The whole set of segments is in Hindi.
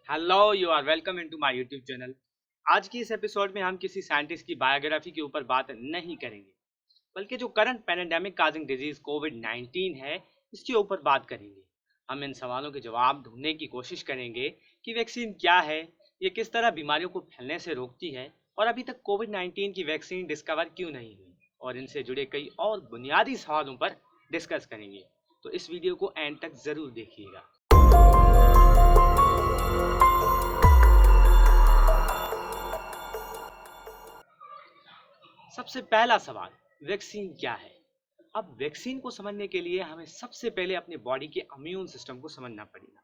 Hello, you are welcome into my YouTube channel. आज की इस एपिसोड में हम किसी साइंटिस्ट की बायोग्राफी के ऊपर बात नहीं करेंगे, बल्कि जो करंट पैंडेमिक काजिंग डिजीज कोविड-19 है, इसके ऊपर बात करेंगे। हम इन सवालों के जवाब ढूंढने की कोशिश करेंगे कि वैक्सीन क्या है, ये किस तरह बीमारियों को फैलने से रोकती है, और अभी तक कोविड-19 की वैक्सीन डिस्कवर क्यों नहीं हुई, और इनसे जुड़े कई और बुनियादी सवालों पर डिस्कस करेंगे। तो इस वीडियो को एंड तक जरूर देखिएगा। सबसे पहला सवाल, वैक्सीन क्या है? अब वैक्सीन को समझने के लिए हमें सबसे पहले अपने बॉडी के इम्यून सिस्टम को समझना पड़ेगा।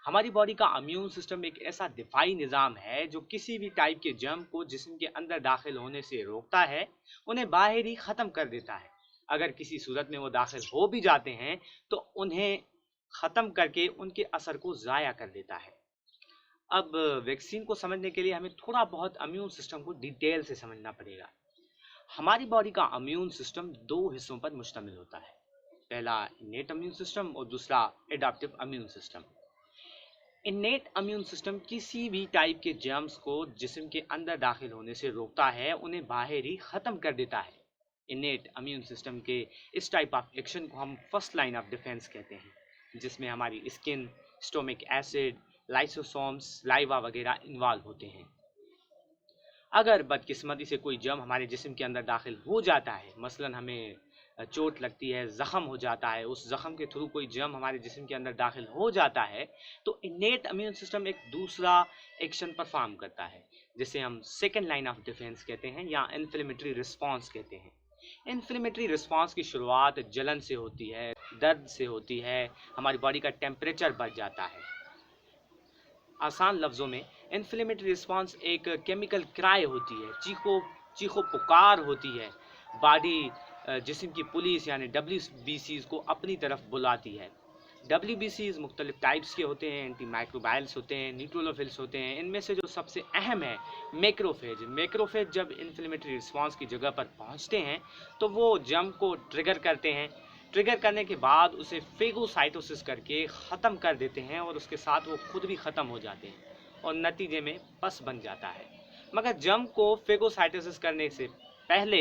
हमारी बॉडी का इम्यून सिस्टम एक ऐसा दिफाई निज़ाम है जो किसी भी टाइप के जर्म को जिस्म के अंदर दाखिल होने से रोकता है, उन्हें बाहर ही ख़त्म कर देता है। अगर किसी सूरत में वो दाखिल हो भी जाते हैं तो उन्हें ख़त्म करके उनके असर को ज़ाया कर देता है। अब वैक्सीन को समझने के लिए हमें थोड़ा बहुत इम्यून सिस्टम को डिटेल से समझना पड़ेगा। हमारी बॉडी का इम्यून सिस्टम दो हिस्सों पर मुश्तमिल होता है। पहला इनेट इम्यून सिस्टम और दूसरा adaptive immune system. इनेट immune system किसी भी टाइप के जर्म्स को जिस्म के अंदर दाखिल होने से रोकता है, उन्हें बाहर ही ख़त्म कर देता है। इनेट इम्यून सिस्टम के इस टाइप ऑफ एक्शन को हम फर्स्ट लाइन ऑफ डिफेंस कहते हैं, जिसमें हमारी स्किन, स्टोमिक एसिड, लाइसोसोम्स, लाइवा वगैरह इन्वॉल्व होते हैं। अगर बदकिस्मती से कोई जर्म हमारे जिस्म के अंदर दाखिल हो जाता है, मसलन हमें चोट लगती है, ज़ख़म हो जाता है, उस ज़ख़म के थ्रू कोई जर्म हमारे जिस्म के अंदर दाखिल हो जाता है, तो इनेट इम्यून सिस्टम एक दूसरा एक्शन परफॉर्म करता है, जिसे हम सेकेंड लाइन ऑफ डिफेंस कहते हैं या इन्फ्लेमेटरी रिस्पॉन्स कहते हैं। इन्फ्लेमेटरी रिस्पॉन्स की शुरुआत जलन से होती है, दर्द से होती है, हमारी बॉडी का टेम्परेचर बढ़ जाता है। आसान लफ्ज़ों में इन्फ्लेमेटरी रिस्पांस एक केमिकल क्राई होती है, चीखो चीखो पुकार होती है। बॉडी जिस्म की पुलिस यानी WBCs को अपनी तरफ बुलाती है। WBCs मुख्तलिफ टाइप्स के होते हैं, एंटी माइक्रोबायल्स होते हैं, न्यूट्रोलोफिल्स होते हैं। इनमें से जो सबसे अहम है मैक्रोफेज जब इन्फ्लेमेटरी रिस्पांस की जगह पर पहुंचते हैं तो वो जर्म को ट्रिगर करते हैं। ट्रिगर करने के बाद उसे फेगोसाइटोसिस करके ख़त्म कर देते हैं और उसके साथ वो खुद भी ख़त्म हो जाते हैं और नतीजे में पस बन जाता है। मगर जर्म को फेगोसाइटोसिस करने से पहले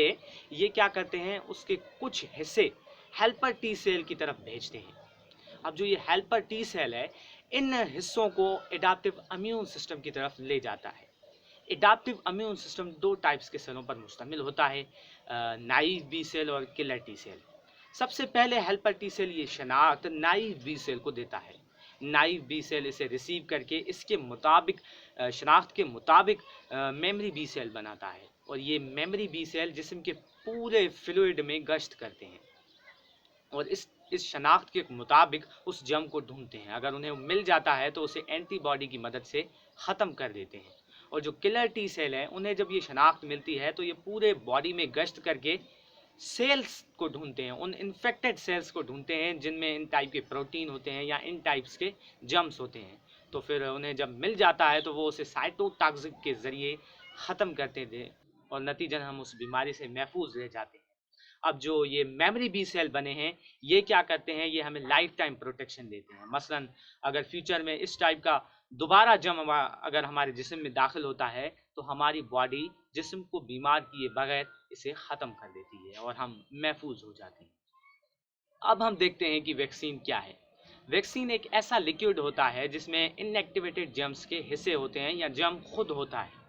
ये क्या करते हैं, उसके कुछ हिस्से हेल्पर टी सेल की तरफ भेजते हैं। अब जो ये हेल्पर टी सेल है, इन हिस्सों को एडाप्टिव इम्यून सिस्टम की तरफ ले जाता है। एडाप्टिव इम्यून सिस्टम दो टाइप्स के सेलों पर मुश्तमिल होता है, नाइव बी सेल और किलर टी सेल। सबसे पहले हेल्पर टी सेल ये शनाख्त नाइव बी सेल को देता है। नाइव बी सेल इसे रिसीव करके इसके मुताबिक शनाख्त के मुताबिक मेमोरी बी सेल बनाता है, और ये मेमोरी बी सेल जिस्म के पूरे फ्लूइड में गश्त करते हैं और इस शनाख्त के मुताबिक उस जर्म को ढूंढते हैं। अगर उन्हें मिल जाता है तो उसे एंटीबॉडी की मदद से ख़त्म कर देते हैं। और जो किलर टी सेल हैं, उन्हें जब ये शनाख्त मिलती है तो ये पूरे बॉडी में गश्त करके सेल्स को ढूंढते हैं, उन इन्फेक्टेड सेल्स को ढूंढते हैं जिनमें इन टाइप के प्रोटीन होते हैं या इन टाइप्स के जर्म्स होते हैं। तो फिर उन्हें जब मिल जाता है तो वो उसे साइटोटॉक्सिक के ज़रिए ख़त्म करते थे और नतीजन हम उस बीमारी से महफूज रह जाते हैं। अब जो ये मेमोरी बी सेल बने हैं, ये क्या करते हैं, ये हमें लाइफ टाइम प्रोटेक्शन देते हैं। मसलन अगर फ्यूचर में इस टाइप का दोबारा जर्म अगर हमारे जिस्म में दाखिल होता है तो हमारी बॉडी जिस्म को बीमार किए बगैर इसे ख़त्म कर देती है और हम महफूज हो जाते हैं। अब हम देखते हैं कि वैक्सीन क्या है। वैक्सीन एक ऐसा लिक्विड होता है जिसमें इनएक्टिवेटेड जर्म्स के हिस्से होते हैं या जर्म खुद होता है।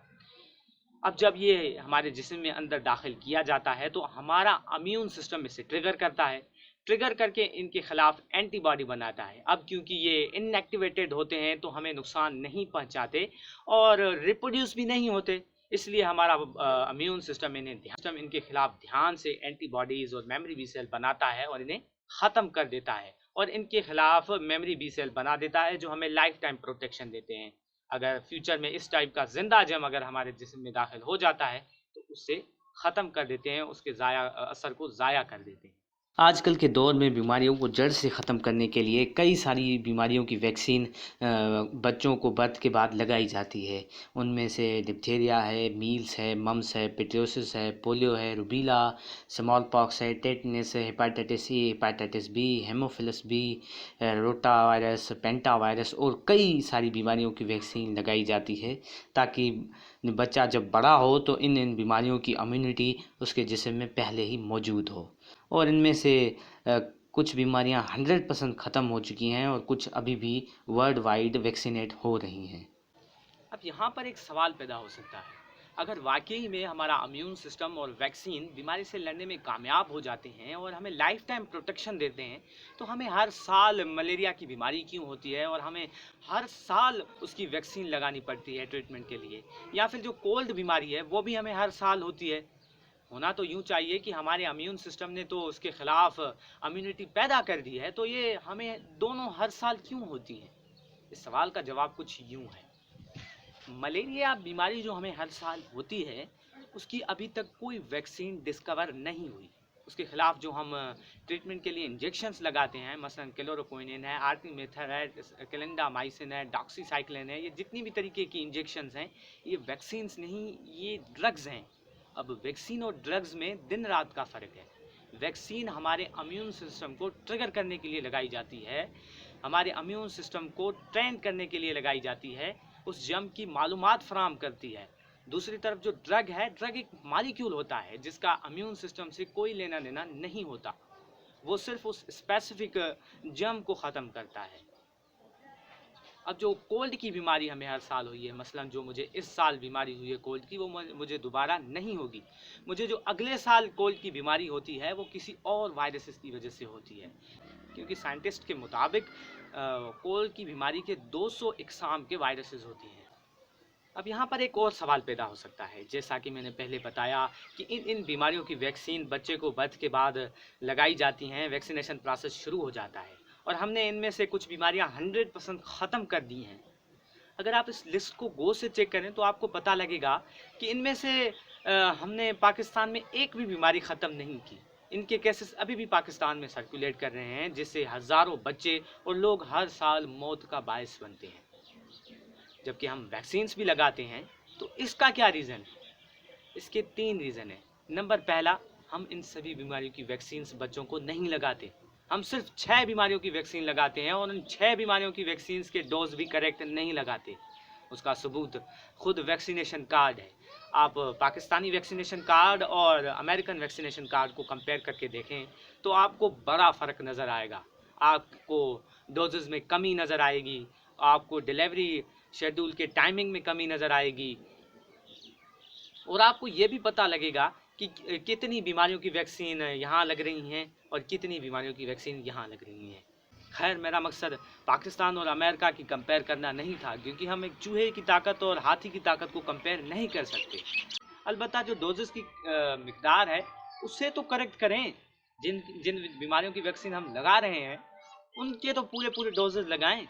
अब जब ये हमारे जिस्म में अंदर दाखिल किया जाता है तो हमारा इम्यून सिस्टम इसे ट्रिगर करता है, ट्रिगर करके इनके खिलाफ एंटीबॉडी बनाता है। अब क्योंकि ये इनएक्टिवेटेड होते हैं तो हमें नुकसान नहीं पहुंचाते और रिप्रोड्यूस भी नहीं होते, इसलिए हमारा इम्यून सिस्टम इनके खिलाफ ध्यान से एंटीबॉडीज और मेमोरी बी सेल बनाता है और इन्हें ख़त्म कर देता है और इनके खिलाफ मेमोरी बी सेल बना देता है जो हमें लाइफ टाइम प्रोटेक्शन देते हैं। अगर फ्यूचर में इस टाइप का जिंदा जर्म अगर हमारे जिस्म में दाखिल हो जाता है तो उससे ख़त्म कर देते हैं, उसके असर को ज़ाया कर देते हैं। आजकल के दौर में बीमारियों को जड़ से ख़त्म करने के लिए कई सारी बीमारियों की वैक्सीन बच्चों को बर्थ के बाद लगाई जाती है। उनमें से डिप्थीरिया है, मील्स है, मम्स है, पिट्रियोसिस है, पोलियो है, रूबीला, स्मॉल पॉक्स है, टेटनस है, hepatitis A, hepatitis B, haemophilus B, rota virus, penta virus और कई सारी बीमारियों की वैक्सीन लगाई जाती है, ताकि बच्चा जब बड़ा हो तो इन बीमारियों की इम्यूनिटी उसके जिस्म में पहले ही मौजूद हो। और इनमें से कुछ बीमारियां 100% ख़त्म हो चुकी हैं और कुछ अभी भी वर्ल्ड वाइड वैक्सीनेट हो रही हैं। अब यहाँ पर एक सवाल पैदा हो सकता है, अगर वाकई में हमारा इम्यून सिस्टम और वैक्सीन बीमारी से लड़ने में कामयाब हो जाते हैं और हमें लाइफ टाइम प्रोटेक्शन देते हैं, तो हमें हर साल मलेरिया की बीमारी क्यों होती है और हमें हर साल उसकी वैक्सीन लगानी पड़ती है ट्रीटमेंट के लिए? या फिर जो कोल्ड बीमारी है वो भी हमें हर साल होती है? होना तो यूं चाहिए कि हमारे इम्यून सिस्टम ने तो उसके खिलाफ इम्यूनिटी पैदा कर दी है, तो ये हमें दोनों हर साल क्यों होती है? इस सवाल का जवाब कुछ यूं है। मलेरिया बीमारी जो हमें हर साल होती है, उसकी अभी तक कोई वैक्सीन डिस्कवर नहीं हुई। उसके खिलाफ जो हम ट्रीटमेंट के लिए इंजेक्शंस लगाते हैं, मसलन क्लोरोक्विनिन है, आर्टिमेथर है, क्लिंडामाइसिन है, डॉक्सीसाइक्लिन है, ये जितनी भी तरीके की इंजेक्शंस हैं, ये वैक्सीन्स नहीं, ये ड्रग्स हैं। अब वैक्सीन और ड्रग्स में दिन रात का फ़र्क है। वैक्सीन हमारे इम्यून सिस्टम को ट्रिगर करने के लिए लगाई जाती है, हमारे इम्यून सिस्टम को ट्रेन करने के लिए लगाई जाती है, उस जम की मालूमात फराम करती है। दूसरी तरफ जो ड्रग है, ड्रग एक मालिक्यूल होता है जिसका इम्यून सिस्टम से कोई लेना देना नहीं होता, वो सिर्फ उस स्पेसिफिक जम को ख़त्म करता है। अब जो कोल्ड की बीमारी हमें हर साल हुई है, मसलन जो मुझे इस साल बीमारी हुई है कोल्ड की, वो मुझे दोबारा नहीं होगी। मुझे जो अगले साल कोल्ड की बीमारी होती है वो किसी और वायरसेस की वजह से होती है, क्योंकि साइंटिस्ट के मुताबिक कोल्ड की बीमारी के 200 इकसाम के वायरसेस होती हैं। अब यहाँ पर एक और सवाल पैदा हो सकता है, जैसा कि मैंने पहले बताया कि इन बीमारियों की वैक्सीन बच्चे को बर्थ के बाद लगाई जाती हैं, वैक्सीनेशन प्रोसेस शुरू हो जाता है और हमने इनमें से कुछ बीमारियां 100% ख़त्म कर दी हैं। अगर आप इस लिस्ट को गौर से चेक करें तो आपको पता लगेगा कि इनमें से हमने पाकिस्तान में एक भी बीमारी ख़त्म नहीं की। इनके केसेस अभी भी पाकिस्तान में सर्कुलेट कर रहे हैं, जिससे हज़ारों बच्चे और लोग हर साल मौत का बायस बनते हैं। जबकि हम वैक्सीन्स भी लगाते हैं, तो इसका क्या रीज़न है? इसके 3 रीज़न है। नंबर पहला, हम इन सभी बीमारियों की वैक्सीन्स बच्चों को नहीं लगाते। हम सिर्फ 6 बीमारियों की वैक्सीन लगाते हैं और उन 6 बीमारियों की वैक्सीन्स के डोज भी करेक्ट नहीं लगाते। उसका सबूत खुद वैक्सीनेशन कार्ड है। आप पाकिस्तानी वैक्सीनेशन कार्ड और अमेरिकन वैक्सीनेशन कार्ड को कंपेयर करके देखें तो आपको बड़ा फ़र्क नज़र आएगा। आपको डोजेज़ में कमी नज़र आएगी, आपको डिलीवरी शेड्यूल के टाइमिंग में कमी नज़र आएगी और आपको ये भी पता लगेगा कि कितनी बीमारियों की वैक्सीन यहाँ लग रही हैं और कितनी बीमारियों की वैक्सीन यहाँ लग रही हैं। खैर, मेरा मकसद पाकिस्तान और अमेरिका की कंपेयर करना नहीं था, क्योंकि हम एक चूहे की ताकत और हाथी की ताकत को कंपेयर नहीं कर सकते। अलबत्ता जो डोजेस की मिकदार है उससे तो करेक्ट करें। जिन जिन बीमारियों की वैक्सीन हम लगा रहे हैं उनके तो पूरे पूरे डोजेस लगाएं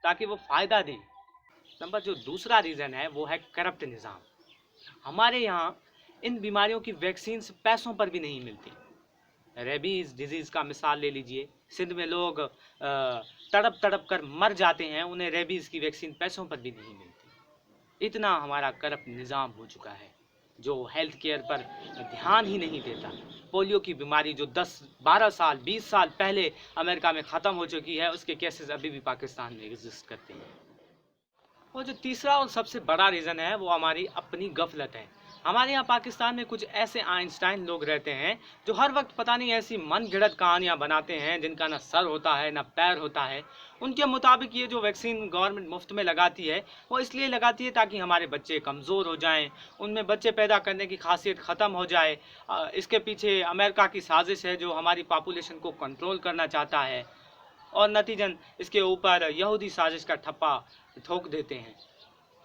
ताकि वो फ़ायदा दें। नंबर जो दूसरा रीज़न है वो है करप्ट निज़ाम। हमारे यहाँ इन बीमारियों की वैक्सीन्स पैसों पर भी नहीं मिलती। रेबीज़ डिजीज़ का मिसाल ले लीजिए, सिंध में लोग तड़प तड़प कर मर जाते हैं, उन्हें रेबीज़ की वैक्सीन पैसों पर भी नहीं मिलती। इतना हमारा करप्ट निज़ाम हो चुका है जो हेल्थ केयर पर ध्यान ही नहीं देता। पोलियो की बीमारी जो 10-12 साल 20 साल पहले अमेरिका में ख़त्म हो चुकी है, उसके केसेस अभी भी पाकिस्तान में एग्जिस्ट करते हैं। और जो तीसरा और सबसे बड़ा रीज़न है वो हमारी अपनी गफलत है। हमारे यहाँ पाकिस्तान में कुछ ऐसे आइंस्टाइन लोग रहते हैं जो हर वक्त पता नहीं ऐसी मन घड़त कहानियाँ बनाते हैं जिनका ना सर होता है ना पैर होता है। उनके मुताबिक ये जो वैक्सीन गवर्नमेंट मुफ्त में लगाती है वो इसलिए लगाती है ताकि हमारे बच्चे कमज़ोर हो जाएं, उनमें बच्चे पैदा करने की खासियत ख़त्म हो जाए। इसके पीछे अमेरिका की साजिश है जो हमारी पॉपुलेशन को कंट्रोल करना चाहता है और नतीजन इसके ऊपर यहूदी साजिश का ठप्पा ठोक देते हैं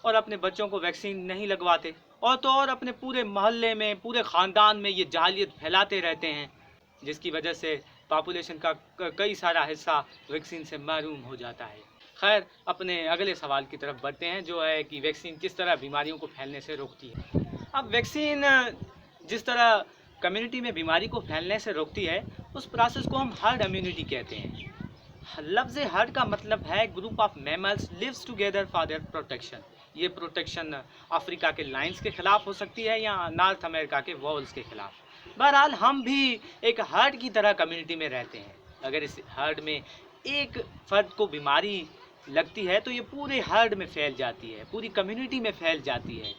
और अपने बच्चों को वैक्सीन नहीं लगवाते और तो और अपने पूरे मोहल्ले में, पूरे ख़ानदान में ये जाहिलियत फैलाते रहते हैं, जिसकी वजह से पॉपुलेशन का कई सारा हिस्सा वैक्सीन से महरूम हो जाता है। खैर, अपने अगले सवाल की तरफ बढ़ते हैं, जो है कि वैक्सीन किस तरह बीमारियों को फैलने से रोकती है। अब वैक्सीन जिस तरह कम्युनिटी में बीमारी को फैलने से रोकती है, उस प्रोसेस को हम हर्ड इम्यूनिटी कहते हैं। लफ्ज़ हर्ड का मतलब है group of mammals lives together for their protection. ये प्रोटेक्शन अफ्रीका के लाइन्स के खिलाफ हो सकती है या नॉर्थ अमेरिका के वॉल्स के खिलाफ। बहरहाल हम भी एक हर्ड की तरह कम्युनिटी में रहते हैं। अगर इस हर्ड में एक फर्द को बीमारी लगती है तो ये पूरे हर्ड में फैल जाती है, पूरी कम्युनिटी में फैल जाती है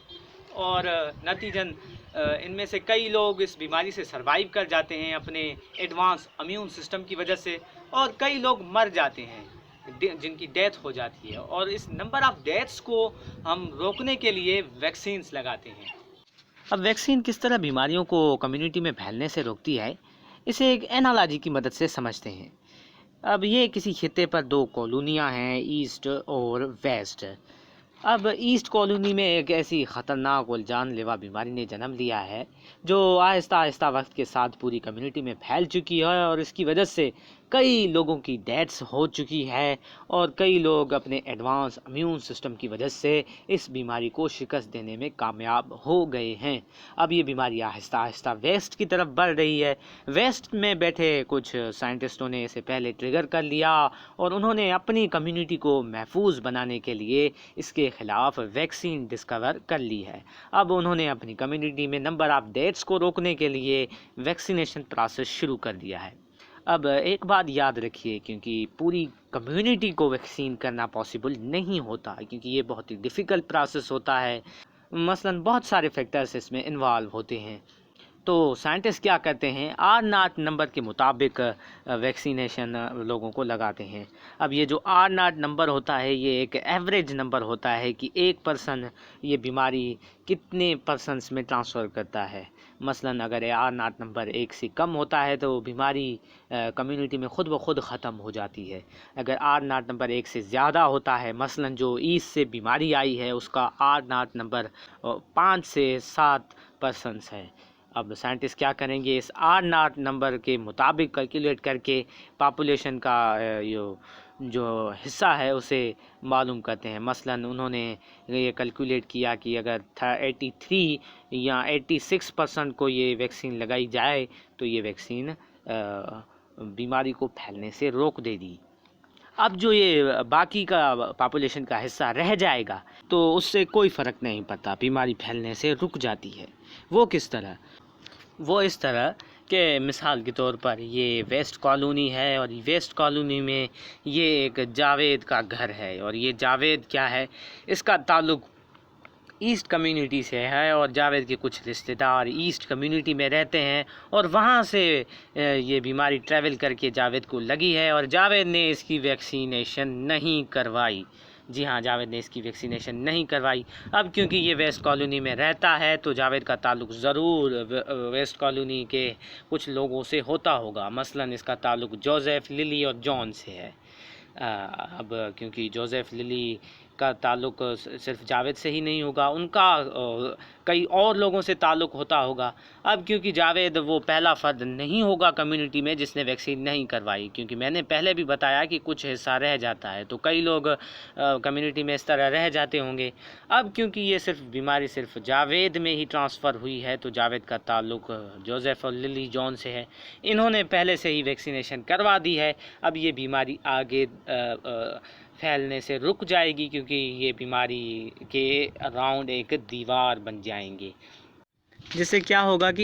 और नतीजन इनमें से कई लोग इस बीमारी से सरवाइव कर जाते हैं अपने एडवांस इम्यून सिस्टम की वजह से, और कई लोग मर जाते हैं जिनकी डेथ हो जाती है। और इस नंबर ऑफ डेथ्स को हम रोकने के लिए वैक्सीन्स लगाते हैं। अब वैक्सीन किस तरह बीमारियों को कम्युनिटी में फैलने से रोकती है, इसे एक एनालॉजी की मदद से समझते हैं। अब ये किसी खित्ते पर दो कॉलोनियाँ हैं, ईस्ट और वेस्ट। अब ईस्ट कॉलोनी में एक ऐसी ख़तरनाक और जानलेवा बीमारी ने जन्म लिया है जो आहिस्ता आहिस्ता वक्त के साथ पूरी कम्युनिटी में फैल चुकी है और इसकी वजह से कई लोगों की डेथ्स हो चुकी है और कई लोग अपने एडवांस इम्यून सिस्टम की वजह से इस बीमारी को शिकस्त देने में कामयाब हो गए हैं। अब ये बीमारी आहिस्ता आहिस्ता वेस्ट की तरफ बढ़ रही है। वेस्ट में बैठे कुछ साइंटिस्टों ने इसे पहले ट्रिगर कर लिया और उन्होंने अपनी कम्युनिटी को महफूज बनाने के लिए इसके खिलाफ वैक्सीन डिस्कवर कर ली है। अब उन्होंने अपनी कम्युनिटी में नंबर ऑफ डेथ्स को रोकने के लिए वैक्सीनेशन प्रोसेस शुरू कर दिया है। अब एक बात याद रखिए, क्योंकि पूरी कम्युनिटी को वैक्सीन करना पॉसिबल नहीं होता, क्योंकि ये बहुत ही डिफ़िकल्ट प्रोसेस होता है। मसलन बहुत सारे फैक्टर्स इसमें इन्वॉल्व होते हैं। तो साइंटिस्ट क्या करते हैं, आर नॉट नंबर के मुताबिक वैक्सीनेशन लोगों को लगाते हैं। अब ये जो आर नॉट नंबर होता है ये एक एवरेज नंबर होता है कि एक पर्सन ये बीमारी कितने पर्सनस में ट्रांसफ़र करता है। मसलन अगर आर नॉट नंबर 1 से कम होता है तो बीमारी कम्युनिटी में ख़ुद ब खुद ख़त्म हो जाती है। अगर आर नॉट नंबर 1 से ज़्यादा होता है, मसलन जो ईस्ट से बीमारी आई है उसका आर नॉट नंबर 5 से 7 पर्सनस है। अब साइंटिस्ट क्या करेंगे, इस आर नॉट नंबर के मुताबिक कैलकुलेट करके पॉपुलेशन का जो हिस्सा है उसे मालूम करते हैं। मसलन उन्होंने ये कैलकुलेट किया कि अगर 83 या 86% को ये वैक्सीन लगाई जाए तो ये वैक्सीन बीमारी को फैलने से रोक देगी। अब जो ये बाकी का पॉपुलेशन का हिस्सा रह जाएगा तो उससे कोई फ़र्क नहीं पड़ता, बीमारी फैलने से रुक जाती है। वो किस तरह? वो इस तरह कि मिसाल के तौर पर ये वेस्ट कॉलोनी है और वेस्ट कॉलोनी में ये एक जावेद का घर है और ये जावेद क्या है, इसका ताल्लुक़ ईस्ट कम्युनिटी से है और जावेद के कुछ रिश्तेदार ईस्ट कम्युनिटी में रहते हैं और वहाँ से ये बीमारी ट्रैवल करके जावेद को लगी है और जावेद ने इसकी वैक्सीनेशन नहीं करवाई। जी हाँ, जावेद ने इसकी वैक्सीनेशन नहीं करवाई। अब क्योंकि ये वेस्ट कॉलोनी में रहता है तो जावेद का ताल्लुक़ ज़रूर वेस्ट कॉलोनी के कुछ लोगों से होता होगा। मसलन इसका ताल्लुक़ जोसेफ, लिली और जॉन से है। अब क्योंकि जोसेफ, लिली का ताल्लुक़ सिर्फ जावेद से ही नहीं होगा, उनका कई और लोगों से ताल्लुक़ होता होगा। अब क्योंकि जावेद वो पहला फ़र्द नहीं होगा कम्युनिटी में जिसने वैक्सीन नहीं करवाई, क्योंकि मैंने पहले भी बताया कि कुछ हिस्सा रह जाता है तो कई लोग कम्युनिटी में इस तरह रह जाते होंगे। अब क्योंकि ये बीमारी सिर्फ जावेद में ही ट्रांसफ़र हुई है तो जावेद का ताल्लुक़ जोसेफ और लिली जॉन से है। इन्होंने पहले से ही वैक्सीनेशन करवा दी है। अब ये बीमारी आगे फैलने से रुक जाएगी क्योंकि ये बीमारी के अराउंड एक दीवार बन जाएंगे, जिससे क्या होगा कि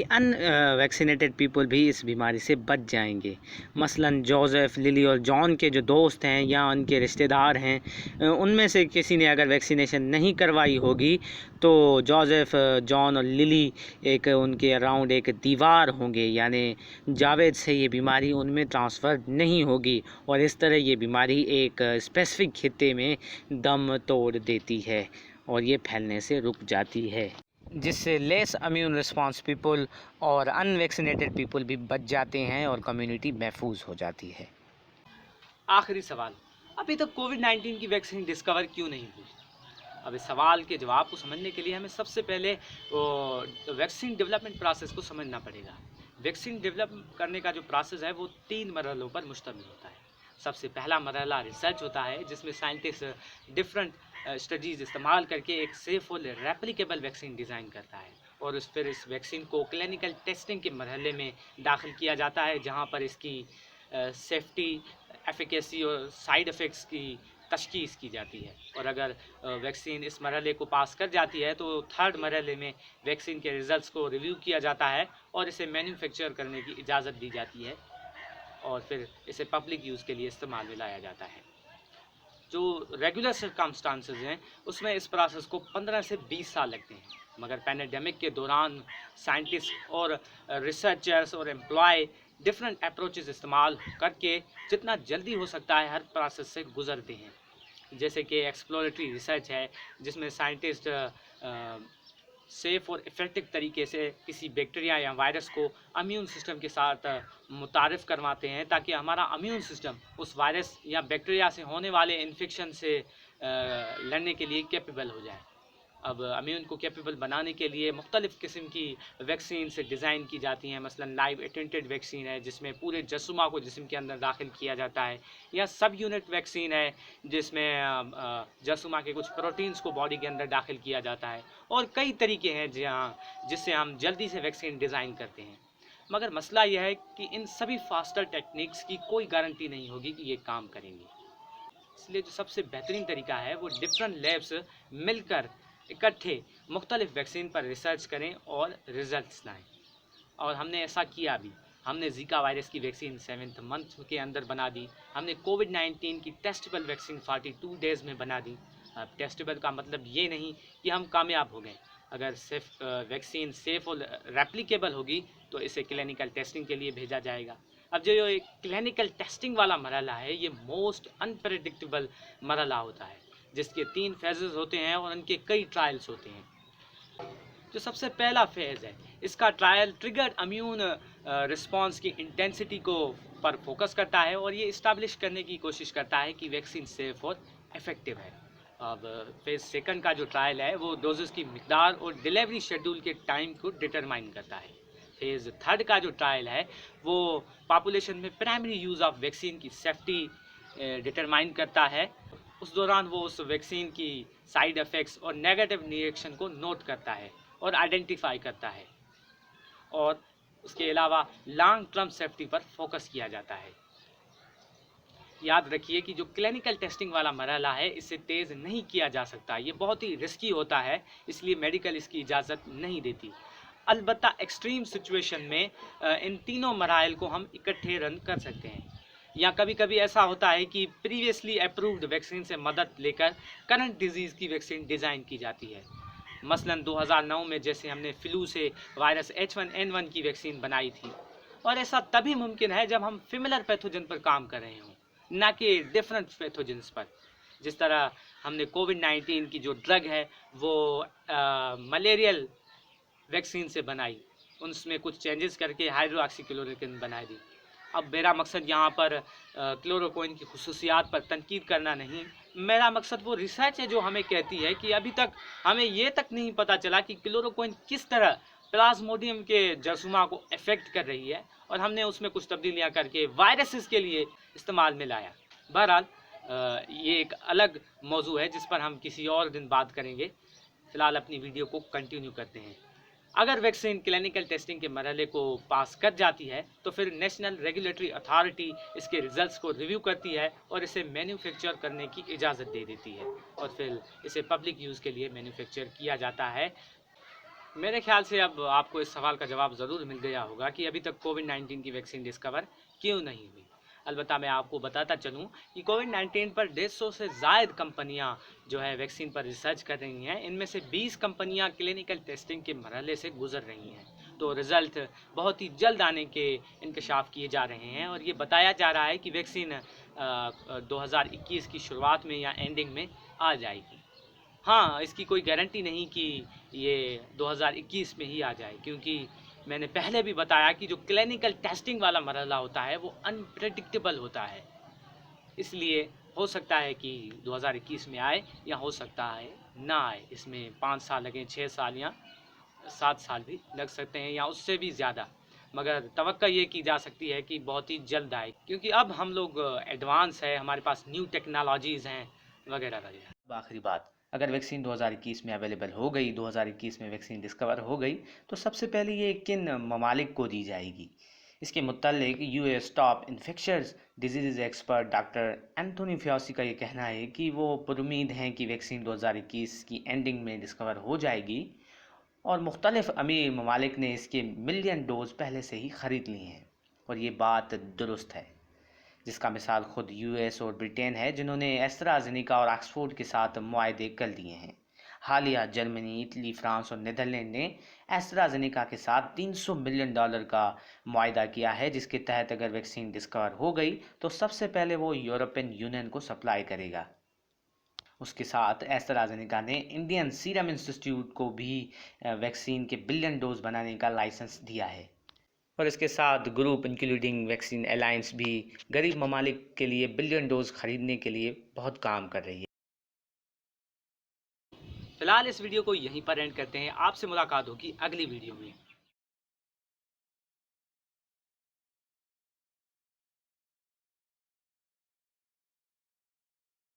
वैक्सीनेटेड पीपल भी इस बीमारी से बच जाएंगे। मसलन जोसेफ, लिली और जॉन के जो दोस्त हैं या उनके रिश्तेदार हैं उनमें से किसी ने अगर वैक्सीनेशन नहीं करवाई होगी तो जोसेफ, जॉन और लिली एक उनके अराउंड एक दीवार होंगे, यानी जावेद से ये बीमारी उनमें ट्रांसफ़र नहीं होगी और इस तरह ये बीमारी एक स्पेसिफिक खित्ते में दम तोड़ देती है और ये फैलने से रुक जाती है, जिससे लेस इम्यून रिस्पांस पीपल और अनवैक्सीनेटेड पीपल भी बच जाते हैं और कम्युनिटी महफूज हो जाती है। आखिरी सवाल, अभी तक कोविड-19 की वैक्सीन डिस्कवर क्यों नहीं हुई? अब इस सवाल के जवाब को समझने के लिए हमें सबसे पहले वैक्सीन डेवलपमेंट प्रोसेस को समझना पड़ेगा। वैक्सीन डेवलप करने का जो प्रोसेस है वो 3 मरहलों पर मुश्तमिल होता है। सबसे पहला मरहला रिसर्च होता है जिसमें साइंटिस्ट डिफरेंट स्टडीज़ इस्तेमाल करके एक सेफ़ और रेप्लिकेबल वैक्सीन डिज़ाइन करता है और फिर इस वैक्सीन को क्लिनिकल टेस्टिंग के मरहले में दाखिल किया जाता है, जहाँ पर इसकी सेफ्टी, एफिकेसी और साइड इफ़ेक्ट्स की तशख़ीस की जाती है। और अगर वैक्सीन इस मरहले को पास कर जाती है तो थर्ड मरहले में वैक्सीन के रिज़ल्ट्स को रिव्यू किया जाता है और इसे मैन्युफैक्चर करने की इजाज़त दी जाती है और फिर इसे पब्लिक यूज़ के लिए इस्तेमाल में लाया जाता है। जो रेगुलर सर्कमस्टांसेस हैं उसमें इस प्रोसेस को 15 से 20 साल लगते हैं, मगर पैंडेमिक के दौरान साइंटिस्ट और रिसर्चर्स और एम्प्लॉय डिफरेंट अप्रोचेस इस्तेमाल करके जितना जल्दी हो सकता है हर प्रोसेस से गुजरते हैं। जैसे कि एक्सप्लोरेटरी रिसर्च है, जिसमें साइंटिस्ट सेफ़ और इफ़ेक्टिव तरीके से किसी बैक्टीरिया या वायरस को इम्यून सिस्टम के साथ मुतारिफ़ करवाते हैं, ताकि हमारा इम्यून सिस्टम उस वायरस या बैक्टीरिया से होने वाले इन्फेक्शन से लड़ने के लिए कैपेबल हो जाए। अब इम्यून को कैपेबल बनाने के लिए मुख्तलिफ़ किस्म की वैक्सीन से डिज़ाइन की जाती हैं। मसलन लाइव एटेंटेड वैक्सीन है, जिसमें पूरे जरासीम को जिस्म के अंदर दाखिल किया जाता है, या सब यूनिट वैक्सीन है जिसमें जरासीम के कुछ प्रोटीन्स को बॉडी के अंदर दाखिल किया जाता है, और कई तरीके हैं जिससे हम जल्दी से वैक्सीन डिज़ाइन करते हैं। मगर मसला यह है कि इन सभी फास्टर टेक्निक्स की कोई गारंटी नहीं होगी कि ये काम करेंगी। इसलिए जो सबसे बेहतरीन तरीका है वो डिफरेंट लैब्स मिलकर इकट्ठे मुख्तलिफ वैक्सीन पर रिसर्च करें और रिजल्ट्स लाएँ। और हमने ऐसा किया भी। हमने ज़िका वायरस की वैक्सीन 7th मंथ के अंदर बना दी। हमने कोविड-19 की टेस्टेबल वैक्सीन 42 डेज़ में बना दी। अब टेस्टेबल का मतलब ये नहीं कि हम कामयाब हो गए। अगर सिर्फ वैक्सीन सेफ़ और रेप्लिकेबल होगी तो इसे क्लिनिकल टेस्टिंग के लिए भेजा जाएगा। अब जो ये क्लिनिकल टेस्टिंग वाला मरहला है, ये मोस्ट अनप्रेडिक्टेबल मरहला होता है, जिसके 3 फेजेस होते हैं और उनके कई ट्रायल्स होते हैं। जो सबसे पहला फेज़ है, इसका ट्रायल ट्रिगर्ड इम्यून रिस्पॉन्स की इंटेंसिटी को पर फोकस करता है और ये इस्टेब्लिश करने की कोशिश करता है कि वैक्सीन सेफ और इफ़ेक्टिव है। अब फेज़ सेकंड का जो ट्रायल है वो डोजेस की मिकदार और डिलीवरी शेड्यूल के टाइम को डिटरमाइन करता है। फेज़ थर्ड का जो ट्रायल है वो पॉपुलेशन में प्राइमरी यूज़ ऑफ वैक्सीन की सेफ्टी डिटरमाइन करता है। उस दौरान वो उस वैक्सीन की साइड इफ़ेक्ट्स और नेगेटिव रिएक्शन को नोट करता है और आइडेंटिफाई करता है, और उसके अलावा लॉन्ग टर्म सेफ्टी पर फोकस किया जाता है। याद रखिए कि जो क्लिनिकल टेस्टिंग वाला मरहला है इसे तेज़ नहीं किया जा सकता, ये बहुत ही रिस्की होता है, इसलिए मेडिकल इसकी इजाज़त नहीं देती। अलबत्ता एक्सट्रीम सिचुएशन में इन तीनों मराइल को हम इकट्ठे रन कर सकते हैं, या कभी कभी ऐसा होता है कि प्रीवियसली अप्रूव्ड वैक्सीन से मदद लेकर करंट डिजीज़ की वैक्सीन डिज़ाइन की जाती है। मसलन 2009 में जैसे हमने फ्लू से वायरस H1N1 की वैक्सीन बनाई थी, और ऐसा तभी मुमकिन है जब हम सिमिलर पैथोजन पर काम कर रहे हों, ना कि डिफरेंट पैथोजन्स पर। जिस तरह हमने कोविड-19 की जो ड्रग है वो मलेरियल वैक्सीन से बनाई, उसमें कुछ चेंजेस करके हाइड्रोक्सीक्लोरोक्विन बना दी। अब मेरा मकसद यहाँ पर क्लोरोक्विन की खुसूसियात पर तनकीद करना नहीं, मेरा मकसद वो रिसर्च है जो हमें कहती है कि अभी तक हमें ये तक नहीं पता चला कि क्लोरोक्विन किस तरह प्लाज्मोडियम के जरासीम को अफेक्ट कर रही है, और हमने उसमें कुछ तब्दीलियाँ करके वायरसेस के लिए इस्तेमाल में लाया। बहरहाल ये एक अलग मौजू है जिस पर हम किसी और दिन बात करेंगे। फ़िलहाल अपनी वीडियो को कंटिन्यू करते हैं। अगर वैक्सीन क्लिनिकल टेस्टिंग के मरहले को पास कर जाती है तो फिर नेशनल रेगुलेटरी अथॉरिटी इसके रिजल्ट्स को रिव्यू करती है और इसे मैन्युफैक्चर करने की इजाज़त दे देती है, और फिर इसे पब्लिक यूज़ के लिए मैन्युफैक्चर किया जाता है। मेरे ख्याल से अब आपको इस सवाल का जवाब ज़रूर मिल गया होगा कि अभी तक कोविड-19 की वैक्सीन डिस्कवर क्यों नहीं हुई। अलबत्ता मैं आपको बताता चलूँ कि कोविड-19 पर 150 से ज़ायद कंपनियां जो है वैक्सीन पर रिसर्च कर रही हैं। इनमें से 20 कंपनियां क्लिनिकल टेस्टिंग के मरहले से गुजर रही हैं, तो रिज़ल्ट बहुत ही जल्द आने के इंकशाफ किए जा रहे हैं, और ये बताया जा रहा है कि वैक्सीन 2021 की शुरुआत में या एंडिंग में आ जाएगी। हाँ, इसकी कोई गारंटी नहीं कि ये 2021 में ही आ जाए, क्योंकि मैंने पहले भी बताया कि जो क्लिनिकल टेस्टिंग वाला मरहला होता है वो अनप्रेडिक्टेबल होता है। इसलिए हो सकता है कि 2021 में आए, या हो सकता है ना आए। इसमें 5 साल लगें, 6 साल या 7 साल भी लग सकते हैं, या उससे भी ज़्यादा। मगर तवक्को ये की जा सकती है कि बहुत ही जल्द आए, क्योंकि अब हम लोग एडवांस है, हमारे पास न्यू टेक्नोलॉजीज़ हैं वगैरह वगैरह। आखिरी बात, अगर वैक्सीन 2021 में अवेलेबल हो गई, 2021 में वैक्सीन डिस्कवर हो गई, तो सबसे पहले ये किन ममालिक को दी जाएगी? इसके मुतालिक US top infectious disease expert doctor Anthony Fauci का ये कहना है कि वो पुरुमीद हैं कि वैक्सीन 2021 की एंडिंग में डिस्कवर हो जाएगी, और मुख्तलिफ अमीर ममालिक ने इसके मिलियन डोज पहले से ही ख़रीद लिए हैं। और ये बात दुरुस्त है, जिसका मिसाल खुद यूएस और ब्रिटेन है, जिन्होंने एस्ट्राजेनेका और ऑक्सफोर्ड के साथ मुआहदे कर लिए हैं। हालिया जर्मनी, इटली, फ्रांस और नीदरलैंड ने एस्ट्राजेनेका के साथ $300 मिलियन का मुआहदा किया है, जिसके तहत अगर वैक्सीन डिस्कवर हो गई तो सबसे पहले वो यूरोपियन यूनियन को सप्लाई करेगा। उसके साथ एस्ट्राजेनेका ने इंडियन सीरम इंस्टीट्यूट को भी वैक्सीन के बिलियन डोज बनाने का लाइसेंस दिया है। और इसके साथ ग्रुप इंक्लूडिंग वैक्सीन अलायंस भी गरीब ममालिक के लिए बिलियन डोज खरीदने के लिए बहुत काम कर रही है। फिलहाल इस वीडियो को यहीं पर एंड करते हैं। आपसे मुलाकात होगी अगली वीडियो में।